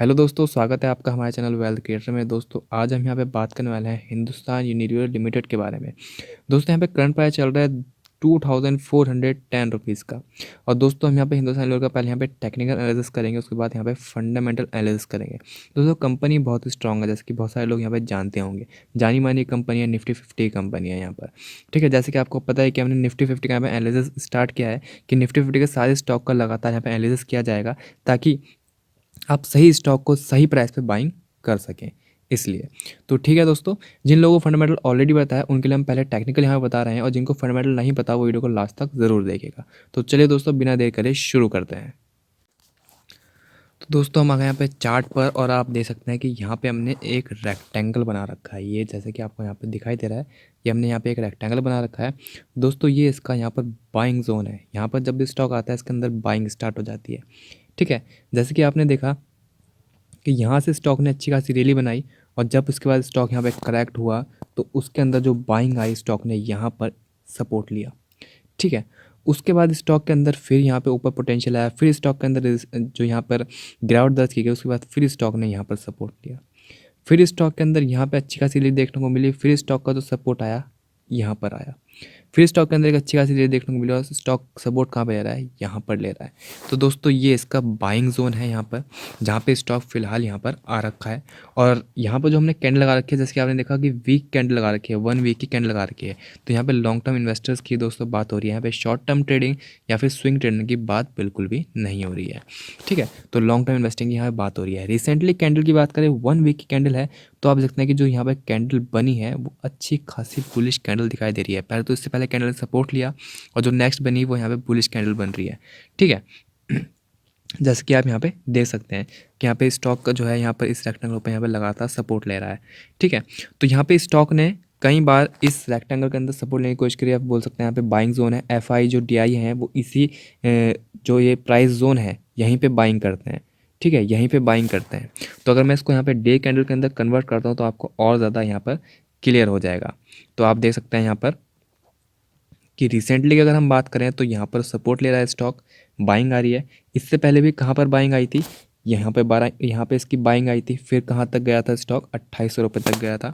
Hello दोस्तों, स्वागत है आपका हमारे चैनल वेल्थ क्रिएटर में। दोस्तों आज हम यहाँ पे बात करने वाले हैं हिंदुस्तान यूनिलीवर लिमिटेड के बारे में। दोस्तों यहाँ पे करंट प्राइस चल रहा है 2410 का। और दोस्तों हम यहाँ पे हिंदुस्तान यूनिलीवर का पहले यहाँ पे टेक्निकल एनालिसिस करेंगे, उसके बाद यहाँ पे फंडामेंटल एनालिसिस करेंगे। दोस्तों कंपनी बहुत ही स्ट्रॉन्ग है, जैसे कि बहुत सारे लोग यहाँ पे जानते होंगे। जानी मानी कंपनी है, निफ्टी 50 कंपनी है यहाँ पर। ठीक है, जैसे कि आपको पता है कि हमने निफ्टी 50 का यहाँ पे एनालिसिस स्टार्ट किया है कि निफ्टी 50 के सारे स्टॉक का लगातार यहाँ पे एनालिसिस किया जाएगा, ताकि आप सही स्टॉक को सही प्राइस पे बाइंग कर सकें। इसलिए तो ठीक है दोस्तों, जिन लोगों को फंडामेंटल ऑलरेडी पता है उनके लिए हम पहले टेक्निकल यहाँ पे बता रहे हैं, और जिनको फंडामेंटल नहीं पता वो वीडियो को लास्ट तक ज़रूर देखेगा। तो चलिए दोस्तों, बिना देर करे शुरू करते हैं। तो दोस्तों हम आ गए यहाँ पे चार्ट पर, और आप देख सकते हैं कि यहाँ पे हमने एक रेक्टेंगल बना रखा है। ये जैसे कि आपको यहाँ पे दिखाई दे रहा है, ये हमने यहाँ पे एक रेक्टेंगल बना रखा है। दोस्तों ये इसका यहाँ पर बाइंग जोन है। यहाँ पर जब भी स्टॉक आता है इसके अंदर बाइंग स्टार्ट हो जाती है। ठीक है, जैसे कि आपने देखा कि यहाँ से स्टॉक ने अच्छी खासी रैली बनाई, और जब उसके बाद स्टॉक यहाँ पे करेक्ट हुआ तो उसके अंदर जो बाइंग आई, स्टॉक ने यहाँ पर सपोर्ट लिया। ठीक है, उसके बाद स्टॉक के अंदर फिर यहाँ पे ऊपर पोटेंशियल आया, फिर स्टॉक के अंदर जो यहाँ पर गिरावट दर्ज की गई, उसके बाद फिर स्टॉक ने यहाँ पर सपोर्ट लिया। फिर स्टॉक के अंदर यहाँ पे अच्छी खासी रैली देखने को मिली, फिर स्टॉक का जो सपोर्ट आया यहाँ पर आया। फिर स्टॉक के अंदर एक अच्छी खासी रैली देखने को मिली, और स्टॉक सपोर्ट कहाँ पे ले रहा है, यहाँ पर ले रहा है। तो दोस्तों ये इसका बाइंग जोन है यहाँ पर, जहाँ पे स्टॉक फिलहाल यहाँ पर आ रखा है। और यहाँ पर जो हमने कैंडल लगा रखी है, जैसे कि आपने देखा कि वीक कैंडल लगा रखी है, 1 वीक की कैंडल लगा रखी है। तो यहाँ पे लॉन्ग टर्म इन्वेस्टर्स की दोस्तों बात हो रही है, यहाँ पे शॉर्ट टर्म ट्रेडिंग या फिर स्विंग ट्रेडिंग की बात बिल्कुल भी नहीं हो रही है। ठीक है, तो लॉन्ग टर्म इन्वेस्टिंग की यहाँ पे बात हो रही है। रिसेंटली कैंडल की बात करें, 1 वीक की कैंडल है, तो आप देखते हैं कि जो यहाँ पे कैंडल बनी है वो अच्छी खासी बुलिश कैंडल दिखाई दे रही है। पहले तो इससे पहले कैंडल ने सपोर्ट लिया, और जो नेक्स्ट बनी वो यहाँ पे बुलिश कैंडल बन रही है। ठीक है, जैसे कि आप यहाँ पे देख सकते हैं कि यहाँ पे स्टॉक का जो है यहाँ पर इस रेक्टेंगल पे यहाँ पे लगातार सपोर्ट ले रहा है। ठीक है, तो यहाँ पे स्टॉक ने कई बार इस रेक्टेंगल के अंदर सपोर्ट लेने की कोशिश करी। आप बोल सकते हैं यहाँ पे बाइंग जोन है, एफआई जो डीआई है वो इसी जो ये प्राइस जोन है यहीं पे बाइंग करते हैं। ठीक है, यहीं पे बाइंग करते हैं। तो अगर मैं इसको यहाँ पे डे कैंडल के अंदर कन्वर्ट करता हूँ तो आपको और ज़्यादा यहाँ पर क्लियर हो जाएगा। तो आप देख सकते हैं यहाँ पर कि रिसेंटली अगर हम बात करें तो यहाँ पर सपोर्ट ले रहा है स्टॉक, बाइंग आ रही है। इससे पहले भी कहाँ पर बाइंग आई थी, यहाँ पे 12, यहाँ पे इसकी बाइंग आई थी। फिर कहाँ तक गया था स्टॉक, 2800 रुपये तक गया था।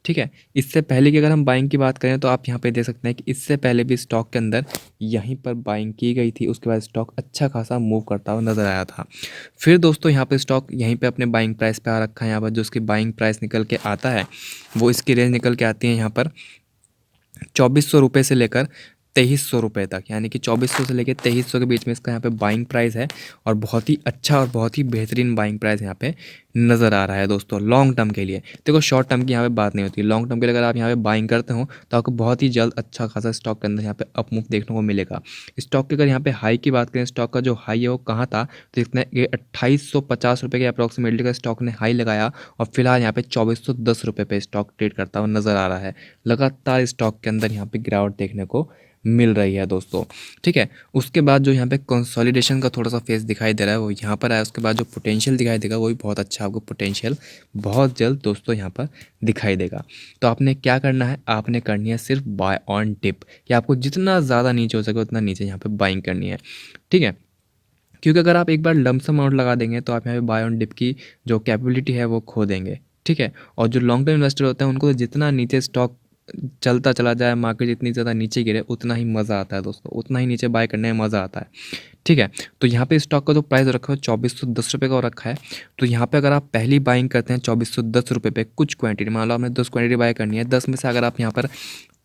ठीक है, इससे पहले की अगर हम बाइंग की बात करें तो आप यहाँ पे देख सकते हैं कि इससे पहले भी स्टॉक के अंदर यहीं पर बाइंग की गई थी। उसके बाद स्टॉक अच्छा खासा मूव करता हुआ नजर आया था। फिर दोस्तों यहाँ पे स्टॉक यहीं पे अपने बाइंग प्राइस पे आ रखा है। यहाँ पर जो उसकी बाइंग प्राइस निकल के आता है वो इसकी रेंज निकल के आती है यहाँ पर 2400 रुपये से लेकर 2300 रुपये तक, यानी कि 2400 से लेकर 2300 के बीच में इसका यहाँ पे बाइंग प्राइस है। और बहुत ही अच्छा और बहुत ही बेहतरीन बाइंग प्राइस यहाँ पे नज़र आ रहा है दोस्तों लॉन्ग टर्म के लिए। देखो शॉर्ट टर्म की यहाँ पे बात नहीं होती, लॉन्ग टर्म के लिए अगर आप यहाँ पे बाइंग करते हो तो आपको बहुत ही जल्द अच्छा खासा स्टॉक के अंदर यहाँ पे अप मूव देखने को मिलेगा। स्टॉक की अगर यहाँ पे हाई की बात करें, स्टॉक का जो हाई है वो कहाँ था, तो इतना ये 2850 रुपये के अप्रॉक्सीमेटली का स्टॉक ने हाई लगाया, और फिलहाल यहाँ पे 2410 रुपये पे स्टॉक ट्रेड करता हुआ नज़र आ रहा है। लगातार स्टॉक के अंदर यहाँ पे गिरावट देखने को मिल रही है दोस्तों। ठीक है, उसके बाद जो यहाँ पे कंसोलिडेशन का थोड़ा सा फेस दिखाई दे रहा है वो यहाँ पर आया। उसके बाद जो पोटेंशियल दिखाई देगा वो भी बहुत अच्छा, आपको पोटेंशियल बहुत जल्द दोस्तों यहाँ पर दिखाई देगा। तो आपने क्या करना है, आपने करनी है सिर्फ बाय ऑन टिप, कि आपको जितना ज़्यादा नीचे हो सके उतना नीचे यहाँ पर बाइंग करनी है। ठीक है, क्योंकि अगर आप एक बार लमसम अमाउंट लगा देंगे तो आप यहाँ पे बाय ऑन डिप की जो कैपेबिलिटी है वो खो देंगे। ठीक है, और जो लॉन्ग टर्म इन्वेस्टर होते हैं उनको जितना नीचे स्टॉक चलता चला जाए, मार्केट जितनी ज़्यादा नीचे गिरे उतना ही मज़ा आता है दोस्तों, उतना ही नीचे बाय करने में मज़ा आता है। ठीक है, तो यहाँ पे स्टॉक का जो प्राइस रखा है 2410 रुपये का रखा है। तो यहाँ पे अगर आप पहली बाइंग करते हैं 2410 रुपये पे, कुछ क्वांटिटी मान लो आपने 10 क्वांटिटी बाय करनी है, 10 में से अगर आप यहाँ पर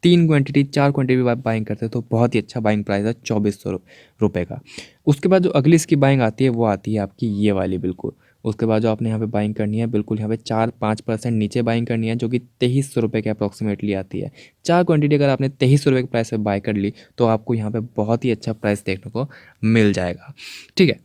3 क्वांटिटी 4 क्वांटिटी बाइंग करते हैं तो बहुत ही अच्छा बाइंग प्राइस है 2400 रुपये का। उसके बाद जो अगली इसकी बाइंग आती है वो आती है आपकी ये वाली बिल्कुल। उसके बाद जो आपने यहाँ पे बाइंग करनी है बिल्कुल यहाँ पे 4-5% नीचे बाइंग करनी है, जो कि 2300 रुपये के अप्रॉक्सीमेटली आती है। 4 क्वांटिटी अगर आपने 2300 रुपये के प्राइस पे बाय कर ली तो आपको यहाँ पे बहुत ही अच्छा प्राइस देखने को मिल जाएगा। ठीक है,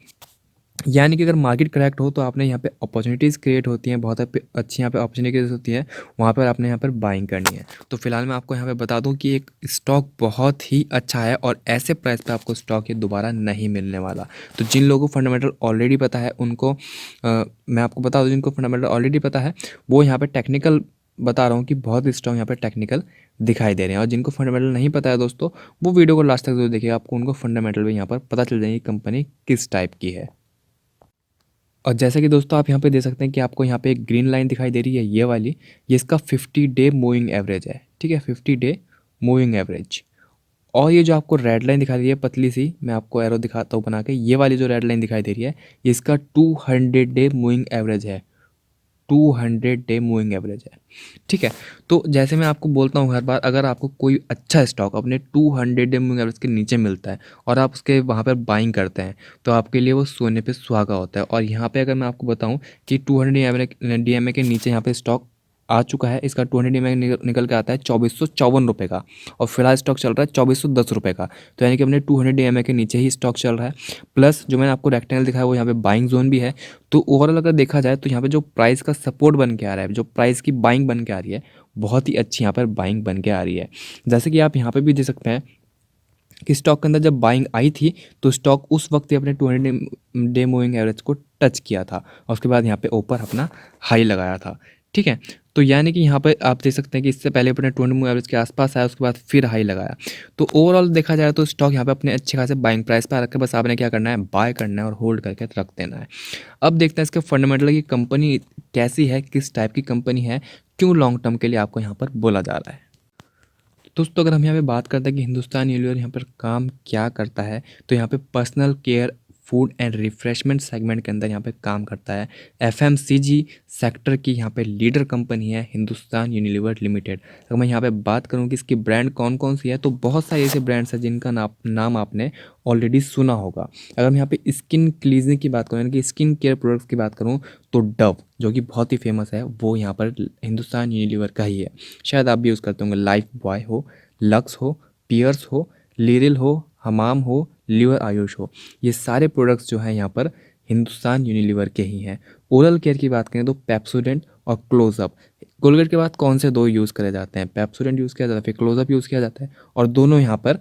यानी कि अगर मार्केट करेक्ट हो तो आपने यहाँ पे अपॉर्चुनिटीज़ क्रिएट होती हैं, बहुत अच्छी यहाँ पे अपॉर्चुनिटीज़ होती है, वहाँ पर आपने यहाँ पर बाइंग करनी है। तो फिलहाल मैं आपको यहाँ पे बता दूँ कि एक स्टॉक बहुत ही अच्छा है, और ऐसे प्राइस पे आपको स्टॉक ये दोबारा नहीं मिलने वाला। तो जिन लोगों को फंडामेंटल ऑलरेडी पता है उनको मैं आपको बता दूँ, जिनको फंडामेंटल ऑलरेडी पता है वो यहाँ पर टेक्निकल बता रहा हूँ कि बहुत स्ट्रॉन्ग यहाँ पे टेक्निकल दिखाई दे रहे हैं। और जिनको फंडामेंटल नहीं पता है दोस्तों वो वीडियो को लास्ट तक जरूर देखिए, आपको उनको फंडामेंटल भी यहाँ पर पता चल जाएगी कंपनी किस टाइप की है। और जैसे कि दोस्तों आप यहाँ पे देख सकते हैं कि आपको यहाँ पे एक ग्रीन लाइन दिखाई दे रही है, ये वाली, ये इसका 50 डे मूविंग एवरेज है। ठीक है, 50 डे मूविंग एवरेज। और ये जो आपको रेड लाइन दिखाई दे रही है पतली सी, मैं आपको एरो दिखाता हूँ बना के, ये वाली जो रेड लाइन दिखाई दे रही है, ये इसका 200 डे मूविंग एवरेज है। 200 डे मूविंग एवरेज है। ठीक है, तो जैसे मैं आपको बोलता हूँ हर बार, अगर आपको कोई अच्छा स्टॉक अपने 200 डे मूविंग एवरेज के नीचे मिलता है और आप उसके वहाँ पर बाइंग करते हैं, तो आपके लिए वो सोने पे सुहागा होता है। और यहाँ पे अगर मैं आपको बताऊँ कि 200 DMA के नीचे यहाँ पे स्टॉक आ चुका है, इसका 200 DMA निकल के आता है 2454 रुपये का, और फिलहाल स्टॉक चल रहा है 2410 रुपये का। तो यानी कि अपने 200 DMA के नीचे ही स्टॉक चल रहा है। प्लस जो मैंने आपको रेक्टेंगल दिखाया वो यहाँ पे बाइंग जोन भी है। तो ओवरऑल अगर देखा जाए तो यहाँ पे जो प्राइस का सपोर्ट बन के आ रहा है, जो प्राइस की बाइंग बन के आ रही है, बहुत ही अच्छी यहाँ पर बाइंग बन के आ रही है। जैसे कि आप यहाँ पे भी देख सकते हैं कि स्टॉक के अंदर जब बाइंग आई थी तो स्टॉक उस वक्त ही अपने 200 डे मूविंग एवरेज को टच किया था और उसके बाद यहाँ पे ऊपर अपना हाई लगाया था। ठीक है, तो यानी कि यहाँ पे आप देख सकते हैं कि इससे पहले अपने 200 मूविंग एवरेज के आसपास आया, उसके बाद फिर हाई लगाया। तो ओवरऑल देखा जाए तो स्टॉक यहाँ पे अपने अच्छे खासे बाइंग प्राइस पर रख के बस आपने क्या करना है, बाय करना है और होल्ड करके रख देना है। अब देखते हैं इसके फंडामेंटल की कंपनी कैसी है, किस टाइप की कंपनी है, क्यों लॉन्ग टर्म के लिए आपको यहाँ पर बोला जा रहा है। दोस्तों अगर हम यहाँ पे बात करते हैं कि हिंदुस्तान यूनिलीवर यहाँ पर काम क्या करता है, तो यहाँ पे personal care, food and refreshment segment के अंदर यहाँ पे काम करता है। एफएमसीजी सेक्टर की यहाँ पे लीडर कंपनी है हिंदुस्तान यूनिलीवर लिमिटेड। अगर मैं यहाँ पे बात करूँ कि इसकी ब्रांड कौन कौन सी है, तो बहुत सारे ऐसे ब्रांड्स हैं जिनका नाम आपने ऑलरेडी सुना होगा। अगर मैं यहाँ पे स्किन क्लीजिंग की बात करूँ, यानी कि स्किन केयर प्रोडक्ट्स की बात करूँ, तो डव जो कि बहुत ही फेमस है, वो यहाँ पर हिंदुस्तान यूनिलीवर का ही है। शायद आप भी यूज़ करते होंगे। लाइफ बॉय हो, लक्स हो, पियर्स हो, लिरिल हो, हमाम हो, लिवर आयुष हो, ये सारे प्रोडक्ट्स जो हैं यहाँ पर हिंदुस्तान यूनिलीवर के ही हैं। ओरल केयर की बात करें तो पेप्सोडेंट और क्लोजअप। कोलगेट के बाद कौन से दो यूज़ करे जाते हैं, पेप्सोडेंट यूज़ किया जाता है, फिर क्लोजअप यूज़ किया जाता है, और दोनों यहाँ पर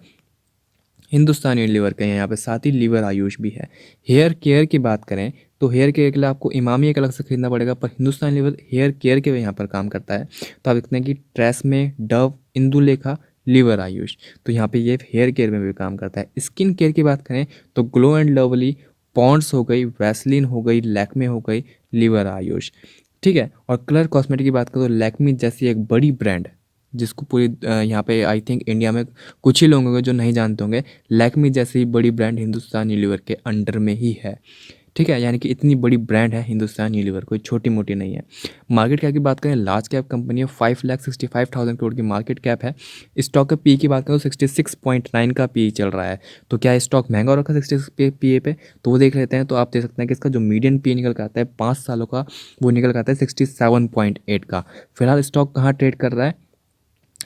हिंदुस्तान यूनिलीवर के हैं। यहाँ पे साथ ही लीवर आयुष भी है। हेयर केयर की बात करें तो हेयर केयर के लिए आपको इमामी एक अलग से खरीदना पड़ेगा, पर हिंदुस्तान लीवर हेयर केयर के यहाँ पर काम करता है। तो आप देखते हैं कि Tresemme, Dove, Indulekha, Lever Ayush, तो यहाँ पे ये हेयर केयर में भी काम करता है। स्किन केयर की बात करें तो ग्लो एंड लवली, पॉन्ड्स हो गई, वैसलीन हो गई, लैक्मे हो गई, लीवर आयुष। ठीक है, और कलर कॉस्मेटिक की बात करें तो लैक्मी जैसी एक बड़ी ब्रांड, जिसको पूरी यहाँ पे आई थिंक इंडिया में कुछ ही लोग होंगे जो नहीं जानते होंगे, लैक्मी जैसी बड़ी ब्रांड हिंदुस्तान यूनिलीवर के अंडर में ही है। ठीक है, यानी कि इतनी बड़ी ब्रांड है हिंदुस्तान यूनिलीवर, कोई छोटी मोटी नहीं है। मार्केट कैप की बात करें, लार्ज कैप कंपनी है, 5,65,000 करोड़ की मार्केट कैप है। स्टॉक के पी की बात करें तो 66.9 का पी चल रहा है। तो क्या स्टॉक महंगा हो रखा है 66 पी पे, तो वो देख लेते हैं। तो आप देख सकते हैं कि इसका जो मीडियन पी निकल कर आता है 5 सालों का, वो निकल कर आता है 67.8 का। फिलहाल स्टॉक कहाँ ट्रेड कर रहा है,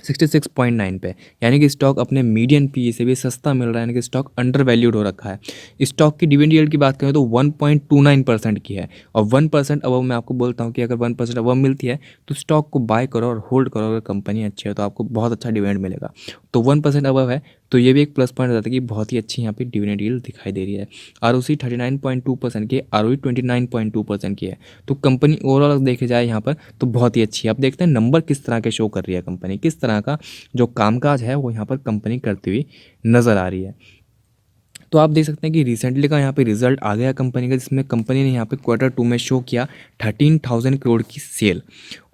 66.9 पे, यानी कि स्टॉक अपने मीडियन पी से भी सस्ता मिल रहा है, यानी कि स्टॉक अंडर वैल्यूड हो रखा है। स्टॉक की डिविडेंड यील्ड की बात करें तो 1.29% की है, और 1% अबव मैं आपको बोलता हूँ कि अगर 1% अबव मिलती है तो स्टॉक को बाय करो और होल्ड करो। अगर कंपनी अच्छी है तो आपको बहुत अच्छा डिविडेंड मिलेगा। तो 1% अबव है तो ये भी एक प्लस पॉइंट रहता है कि बहुत ही अच्छी यहाँ पे डिविडेंड यील्ड दिखाई दे रही है। ROC 39.2% की, ROE 29.2% की है। तो कंपनी ओवरऑल देखे जाए यहाँ पर तो बहुत ही अच्छी है। अब देखते हैं नंबर किस तरह के शो कर रही है कंपनी, किस तरह का जो कामकाज है वो यहाँ पर कंपनी करती हुई नज़र आ रही है। तो आप देख सकते हैं कि रिसेंटली का यहाँ पे रिजल्ट आ गया कंपनी का, जिसमें कंपनी ने यहाँ पे Q2 में शो किया 13,000 करोड़ की सेल।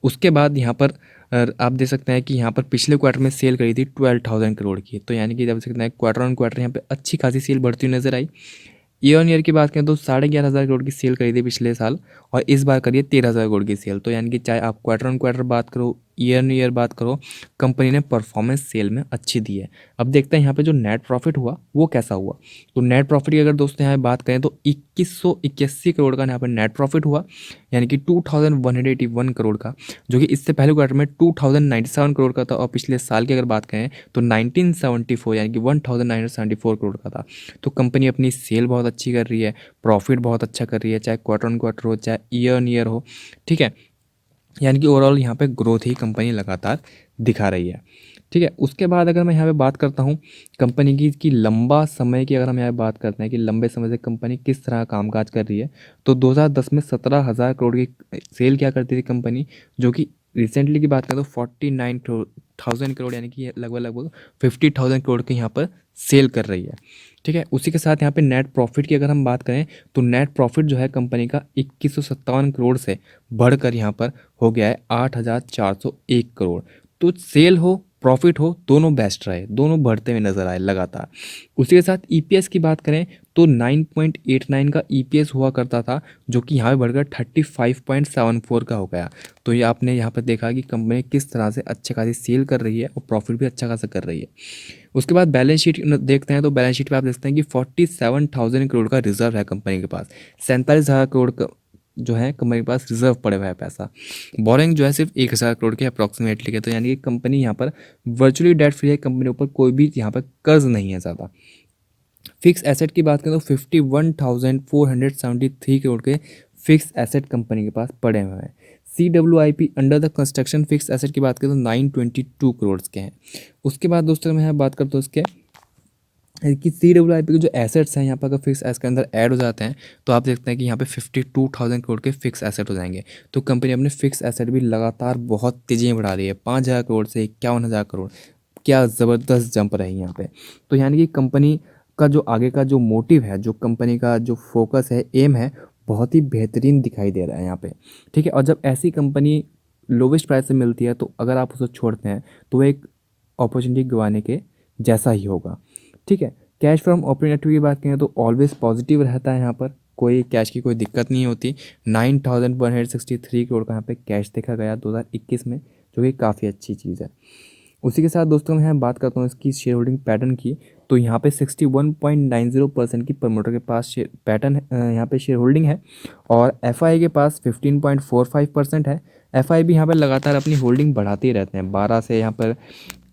उसके बाद यहाँ पर आप देख सकते हैं कि यहाँ पर पिछले क्वार्टर में सेल करी थी 12,000 करोड़ की। तो यानी कि जब सकते हैं क्वार्टर ऑन क्वार्टर यहाँ पे अच्छी खासी सेल बढ़ती हुई नजर आई। ईयर ऑन ईयर की बात करें तो 11,500 करोड़ की सेल करी थी पिछले साल, और इस बार करिए 13,000 करोड़ की सेल। तो यानी कि चाहे आप क्वार्टर ऑन क्वार्टर बात करो, ईयर ऑन ईयर बात करो, कंपनी ने परफॉर्मेंस सेल में अच्छी दी है। अब देखते हैं यहाँ पे जो नेट प्रॉफिट हुआ वो कैसा हुआ। तो नेट प्रॉफिट की अगर दोस्तों यहाँ बात करें तो 2181 करोड़ का यहाँ पर नेट प्रॉफिट हुआ, यानी कि 2181 करोड़ का, जो कि इससे पहले क्वार्टर में 2097 करोड़ का था, और पिछले साल की अगर बात करें तो 1974 यानी कि 1974 करोड़ का था। तो कंपनी अपनी सेल बहुत अच्छी कर रही है, प्रॉफिट बहुत अच्छा कर रही है, चाहे क्वार्टर ऑन क्वार्टर हो चाहे ईयर ऑन ईयर हो। ठीक है, यानी कि ओवरऑल यहाँ पे ग्रोथ ही कंपनी लगातार दिखा रही है। ठीक है, उसके बाद अगर मैं यहाँ पे बात करता हूँ कंपनी की लंबा समय की, अगर हम यहाँ पे बात करते हैं कि लंबे समय से कंपनी किस तरह कामकाज कर रही है, तो 2010 में 17,000 करोड़ की सेल क्या करती थी कंपनी, जो कि रिसेंटली की बात करें तो 49,000 करोड़ यानी कि लगभग लगभग 50,000 करोड़ के यहाँ पर सेल कर रही है। ठीक है, उसी के साथ यहाँ पे नेट प्रॉफिट की अगर हम बात करें तो नेट प्रॉफिट जो है कंपनी का 2157 करोड़ से बढ़कर यहाँ पर हो गया है 8,401 करोड़। तो सेल हो प्रॉफिट हो दोनों बेस्ट रहे, दोनों बढ़ते हुए नजर आए लगातार। उसी के साथ ईपीएस की बात करें तो 9.89 का ईपीएस हुआ करता था, जो कि यहाँ पे बढ़कर 35.74 का हो गया। तो ये आपने यहाँ पर देखा कि कंपनी किस तरह से अच्छे खासी सेल कर रही है और प्रॉफिट भी अच्छा खासा कर रही है। उसके बाद बैलेंस शीट देखते हैं तो बैलेंस शीट पे आप देखते हैं कि 47,000 करोड़ का रिजर्व है कंपनी के पास। 47,000 करोड़ का जो है कंपनी के पास रिजर्व पड़े हुआ है पैसा। बोरिंग जो है सिर्फ 1,000 करोड़ के अप्रॉक्सीमेटली के, तो यानी कि कंपनी यहाँ पर वर्चुअली डेट फ्री है। कंपनी के ऊपर कोई भी यहाँ पर कर्ज नहीं है ज़्यादा। फिक्स एसेट की बात करें तो 51,473 करोड़ के फिक्स एसेट कंपनी के पास पड़े हुए हैं। CWIP under the construction fix asset की बात करें तो 922 करोड़ के हैं। उसके बाद दोस्तों मैं यहाँ बात करता हूँ उसके कि CWIP के जो एसेट्स हैं यहाँ पर अगर फिक्स एसेट के अंदर ऐड हो जाते हैं तो आप देखते हैं कि यहाँ पे 52,000 करोड़ के फिक्स एसेट हो जाएंगे। तो कंपनी अपने फिक्स एसेट भी लगातार बहुत तेज़ी में बढ़ा रही है, 5,000 करोड़ से 51,000 करोड़। क्या ज़बरदस्त जंप रही यहाँ पे। तो यानी कि कंपनी का जो आगे का जो मोटिव है, जो कंपनी का जो फोकस है, एम है, बहुत ही बेहतरीन दिखाई दे रहा है यहाँ पे। ठीक है, और जब ऐसी कंपनी लोवेस्ट प्राइस से मिलती है तो अगर आप उसे छोड़ते हैं तो एक अपॉर्चुनिटी गंवाने के जैसा ही होगा। ठीक है, कैश फ्रॉम ऑपरेटिंग एक्टिविटी की बात करें तो ऑलवेज पॉजिटिव रहता है यहाँ पर, कोई कैश की कोई दिक्कत नहीं होती। 9,163 करोड़ का यहाँ पे कैश देखा गया 2021 में, जो कि काफ़ी अच्छी चीज़ है। उसी के साथ दोस्तों मैं यहाँ बात करता हूँ इसकी शेयर होल्डिंग पैटर्न की, तो यहाँ पे 61.90% की प्रमोटर के पास पैटर्न यहाँ पे शेयर होल्डिंग है और एफआई के पास 15.45% है। एफआई भी यहाँ पर लगातार अपनी होल्डिंग बढ़ाते ही रहते हैं, 12 से यहाँ पर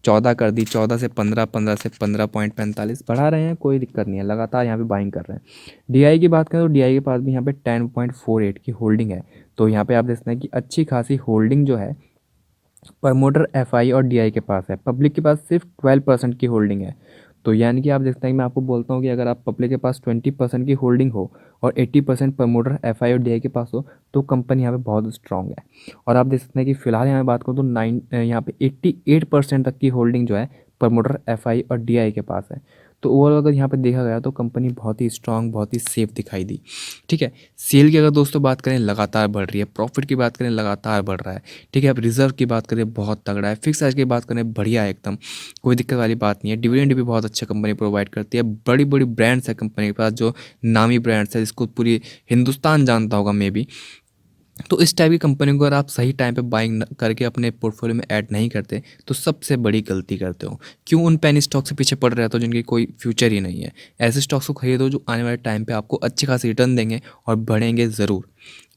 14 कर दी, 14 से 15, 15 से 15.45 बढ़ा रहे हैं, कोई दिक्कत नहीं है, लगातार यहाँ पे बाइंग कर रहे हैं। डीआई की बात करें तो डीआई के पास भी यहाँ पे 10.48 की होल्डिंग है। तो यहाँ पे आप देखते हैं कि अच्छी खासी होल्डिंग जो है प्रमोटर एफआई और डीआई के पास है। पब्लिक के पास सिर्फ 12% की होल्डिंग है। तो यानी कि आप देखते हैं कि मैं आपको बोलता हूँ कि अगर आप पब्लिक के पास 20% की होल्डिंग हो और 80% प्रमोटर एफआई और डीआई के पास हो तो कंपनी यहाँ पे बहुत स्ट्रांग है। और आप देख सकते हैं कि फिलहाल यहाँ बात करूँ तो यहाँ पे 88% तक की होल्डिंग जो है प्रमोटर एफआई और डीआई के पास है। तो ओवरऑल अगर यहाँ पे देखा गया तो कंपनी बहुत ही स्ट्रांग, बहुत ही सेफ दिखाई दी। ठीक है, सेल की अगर दोस्तों बात करें लगातार बढ़ रही है, प्रॉफिट की बात करें लगातार बढ़ रहा है। ठीक है, अब रिजर्व की बात करें बहुत तगड़ा है, फिक्स एसेट की बात करें बढ़िया है एकदम, कोई दिक्कत वाली बात नहीं है। डिविडेंड भी बहुत अच्छा कंपनी प्रोवाइड करती है। बड़ी बड़ी ब्रांड्स है कंपनी के पास, जो नामी ब्रांड्स है जिसको पूरी हिंदुस्तान जानता होगा मे बी। तो इस टाइप की कंपनी को अगर आप सही टाइम पे बाइंग करके अपने पोर्टफोलियो में ऐड नहीं करते तो सबसे बड़ी गलती करते हो। क्यों उन पेनी स्टॉक से पीछे पड़ रहे हो जिनकी कोई फ्यूचर ही नहीं है। ऐसे स्टॉक्स को खरीदो जो आने वाले टाइम पे आपको अच्छी खासी रिटर्न देंगे और बढ़ेंगे ज़रूर।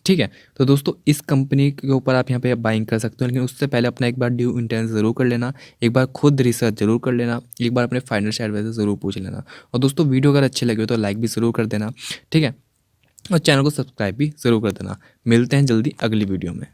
ठीक है, तो दोस्तों इस कंपनी के ऊपर आप यहाँ पे बाइंग कर सकते हो, लेकिन उससे पहले अपना एक बार ड्यू इंटेलिजेंस ज़रूर कर लेना, एक बार खुद रिसर्च जरूर कर लेना, एक बार अपने फाइनेंशियल एडवाइजर ज़रूर पूछ लेना। और दोस्तों वीडियो अगर अच्छे लगे हो तो लाइक भी ज़रूर कर देना। ठीक है, और चैनल को सब्सक्राइब भी ज़रूर कर देना। मिलते हैं जल्दी अगली वीडियो में।